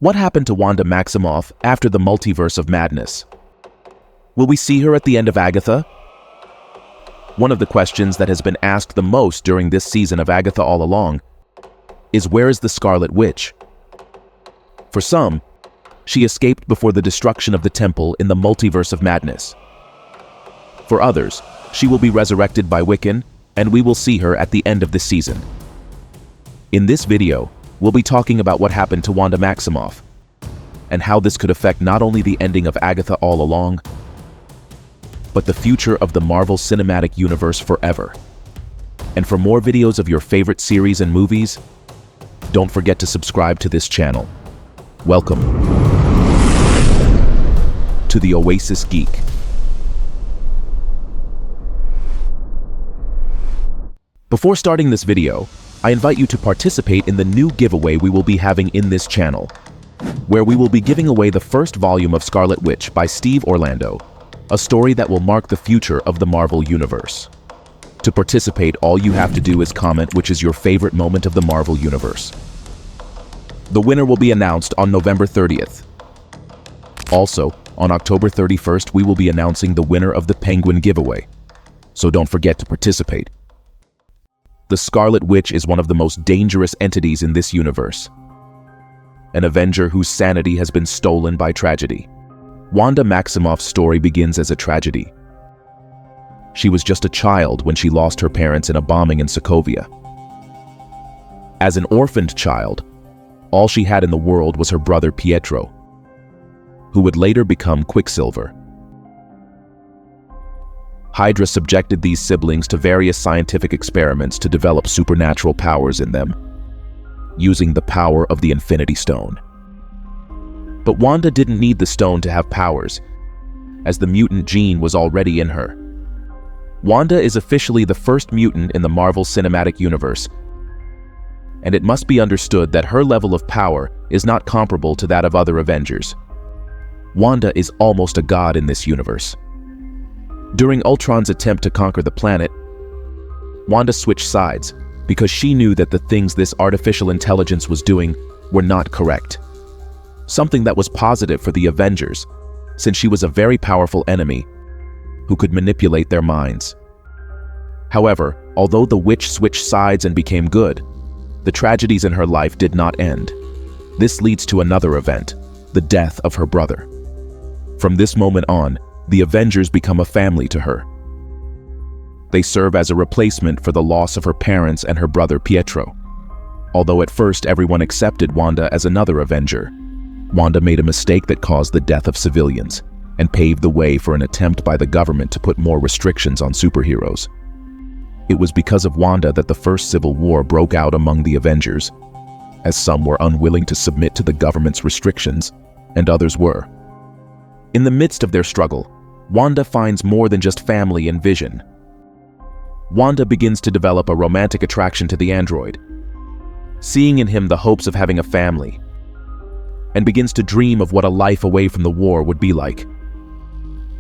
What happened to Wanda Maximoff after the multiverse of madness? Will we see her at the end of Agatha? One of the questions that has been asked the most during this season of Agatha All Along is, where is the Scarlet Witch? For some, she escaped before the destruction of the temple in the multiverse of madness. For others, she will be resurrected by Wiccan, and we will see her at the end of this season. In this video, we'll be talking about what happened to Wanda Maximoff, and how this could affect not only the ending of Agatha All Along, but the future of the Marvel Cinematic Universe forever. And for more videos of your favorite series and movies, don't forget to subscribe to this channel. Welcome to the Oasis Geek. Before starting this video, I invite you to participate in the new giveaway we will be having in this channel, where we will be giving away the first volume of Scarlet Witch by Steve Orlando, a story that will mark the future of the Marvel Universe. To participate, all you have to do is comment which is your favorite moment of the Marvel Universe. The winner will be announced on November 30th. Also, on October 31st, we will be announcing the winner of the Penguin giveaway, so don't forget to participate. The Scarlet Witch is one of the most dangerous entities in this universe, an Avenger whose sanity has been stolen by tragedy. Wanda Maximoff's story begins as a tragedy. She was just a child when she lost her parents in a bombing in Sokovia. As an orphaned child, all she had in the world was her brother Pietro, who would later become Quicksilver. Hydra subjected these siblings to various scientific experiments to develop supernatural powers in them, using the power of the Infinity Stone. But Wanda didn't need the stone to have powers, as the mutant gene was already in her. Wanda is officially the first mutant in the Marvel Cinematic Universe, and it must be understood that her level of power is not comparable to that of other Avengers. Wanda is almost a god in this universe. During Ultron's attempt to conquer the planet, Wanda switched sides because she knew that the things this artificial intelligence was doing were not correct. Something that was positive for the Avengers, since she was a very powerful enemy who could manipulate their minds. However, although the witch switched sides and became good, the tragedies in her life did not end. This leads to another event, the death of her brother. From this moment on, the Avengers become a family to her. They serve as a replacement for the loss of her parents and her brother Pietro. Although at first everyone accepted Wanda as another Avenger, Wanda made a mistake that caused the death of civilians and paved the way for an attempt by the government to put more restrictions on superheroes. It was because of Wanda that the first civil war broke out among the Avengers, as some were unwilling to submit to the government's restrictions, and others were. In the midst of their struggle, Wanda finds more than just family and Vision. Wanda begins to develop a romantic attraction to the android, seeing in him the hopes of having a family, and begins to dream of what a life away from the war would be like.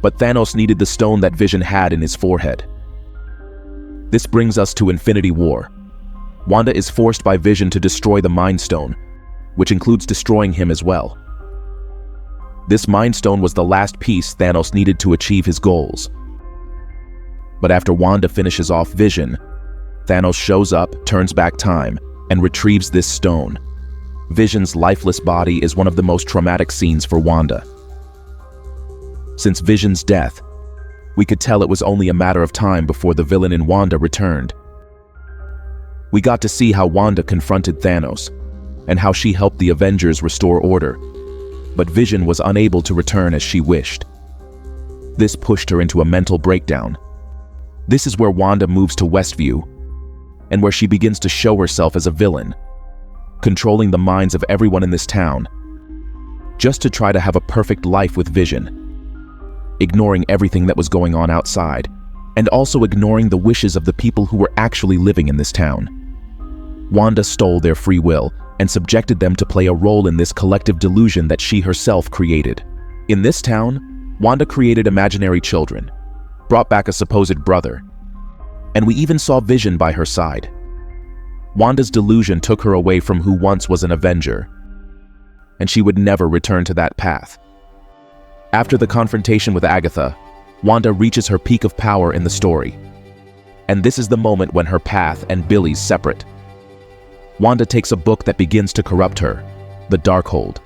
But Thanos needed the stone that Vision had in his forehead. This brings us to Infinity War. Wanda is forced by Vision to destroy the Mind Stone, which includes destroying him as well. This Mind Stone was the last piece Thanos needed to achieve his goals. But after Wanda finishes off Vision, Thanos shows up, turns back time, and retrieves this stone. Vision's lifeless body is one of the most traumatic scenes for Wanda. Since Vision's death, we could tell it was only a matter of time before the villain in Wanda returned. We got to see how Wanda confronted Thanos, and how she helped the Avengers restore order. But Vision was unable to return as she wished. This pushed her into a mental breakdown. This is where Wanda moves to Westview, and where she begins to show herself as a villain, controlling the minds of everyone in this town, just to try to have a perfect life with Vision, ignoring everything that was going on outside, and also ignoring the wishes of the people who were actually living in this town. Wanda stole their free will and subjected them to play a role in this collective delusion that she herself created. In this town, Wanda created imaginary children, brought back a supposed brother, and we even saw Vision by her side. Wanda's delusion took her away from who once was an Avenger, and she would never return to that path. After the confrontation with Agatha, Wanda reaches her peak of power in the story. And this is the moment when her path and Billy's separate. Wanda takes a book that begins to corrupt her, the Darkhold.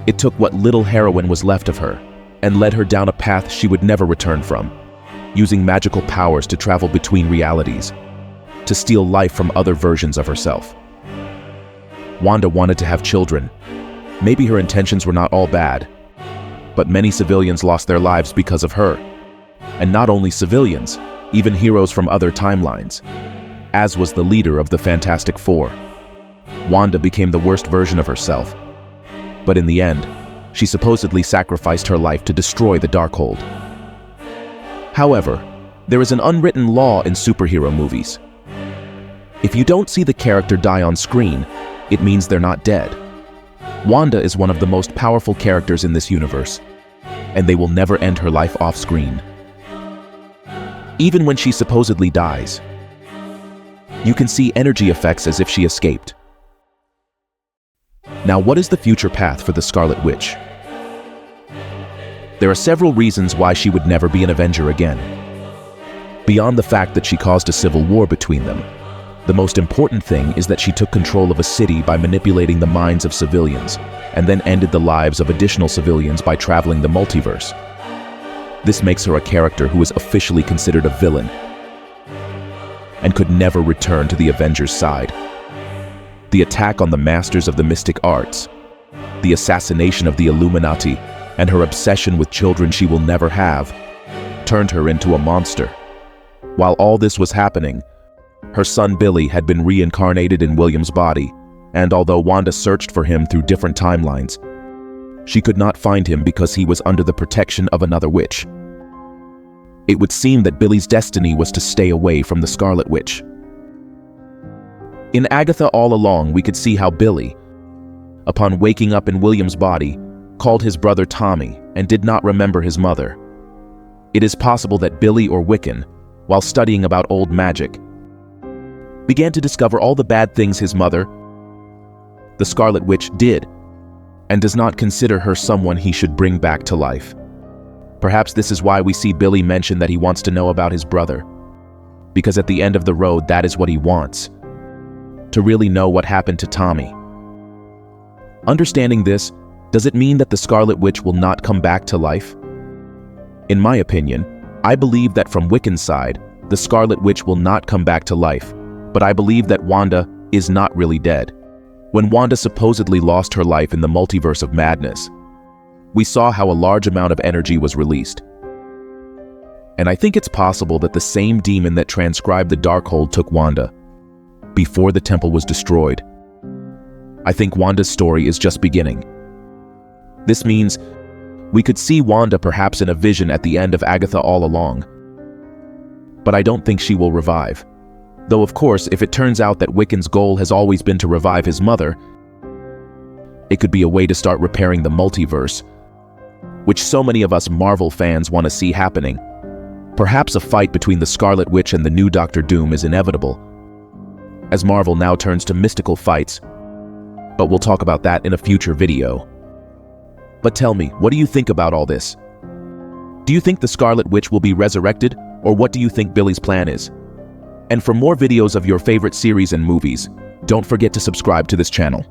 It took what little heroine was left of her and led her down a path she would never return from, using magical powers to travel between realities, to steal life from other versions of herself. Wanda wanted to have children. Maybe her intentions were not all bad, but many civilians lost their lives because of her. And not only civilians, even heroes from other timelines, as was the leader of the Fantastic Four. Wanda became the worst version of herself. But in the end, she supposedly sacrificed her life to destroy the Darkhold. However, there is an unwritten law in superhero movies. If you don't see the character die on screen, it means they're not dead. Wanda is one of the most powerful characters in this universe, and they will never end her life off screen. Even when she supposedly dies, you can see energy effects as if she escaped. Now, what is the future path for the Scarlet Witch? There are several reasons why she would never be an Avenger again. Beyond the fact that she caused a civil war between them, the most important thing is that she took control of a city by manipulating the minds of civilians, and then ended the lives of additional civilians by traveling the multiverse. This makes her a character who is officially considered a villain, and could never return to the Avengers' side. The attack on the masters of the mystic arts, the assassination of the Illuminati, and her obsession with children she will never have, turned her into a monster. While all this was happening, her son Billy had been reincarnated in William's body, and although Wanda searched for him through different timelines, she could not find him because he was under the protection of another witch. It would seem that Billy's destiny was to stay away from the Scarlet Witch. In Agatha All Along, we could see how Billy, upon waking up in William's body, called his brother Tommy and did not remember his mother. It is possible that Billy or Wiccan, while studying about old magic, began to discover all the bad things his mother, the Scarlet Witch, did, and does not consider her someone he should bring back to life. Perhaps this is why we see Billy mention that he wants to know about his brother, because at the end of the road, that is what he wants, to really know what happened to Tommy. Understanding this, does it mean that the Scarlet Witch will not come back to life? In my opinion, I believe that from Wiccan's side, the Scarlet Witch will not come back to life, but I believe that Wanda is not really dead. When Wanda supposedly lost her life in the multiverse of madness, we saw how a large amount of energy was released. And I think it's possible that the same demon that transcribed the Darkhold took Wanda before the temple was destroyed. I think Wanda's story is just beginning. This means we could see Wanda perhaps in a vision at the end of Agatha All Along. But I don't think she will revive. Though of course, if it turns out that Wiccan's goal has always been to revive his mother, it could be a way to start repairing the multiverse, which so many of us Marvel fans want to see happening. Perhaps a fight between the Scarlet Witch and the new Doctor Doom is inevitable, as Marvel now turns to mystical fights, but we'll talk about that in a future video. But tell me, what do you think about all this? Do you think the Scarlet Witch will be resurrected, or what do you think Billy's plan is? And for more videos of your favorite series and movies, don't forget to subscribe to this channel.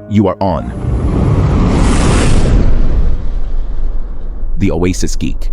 You are on The Oasis Geek.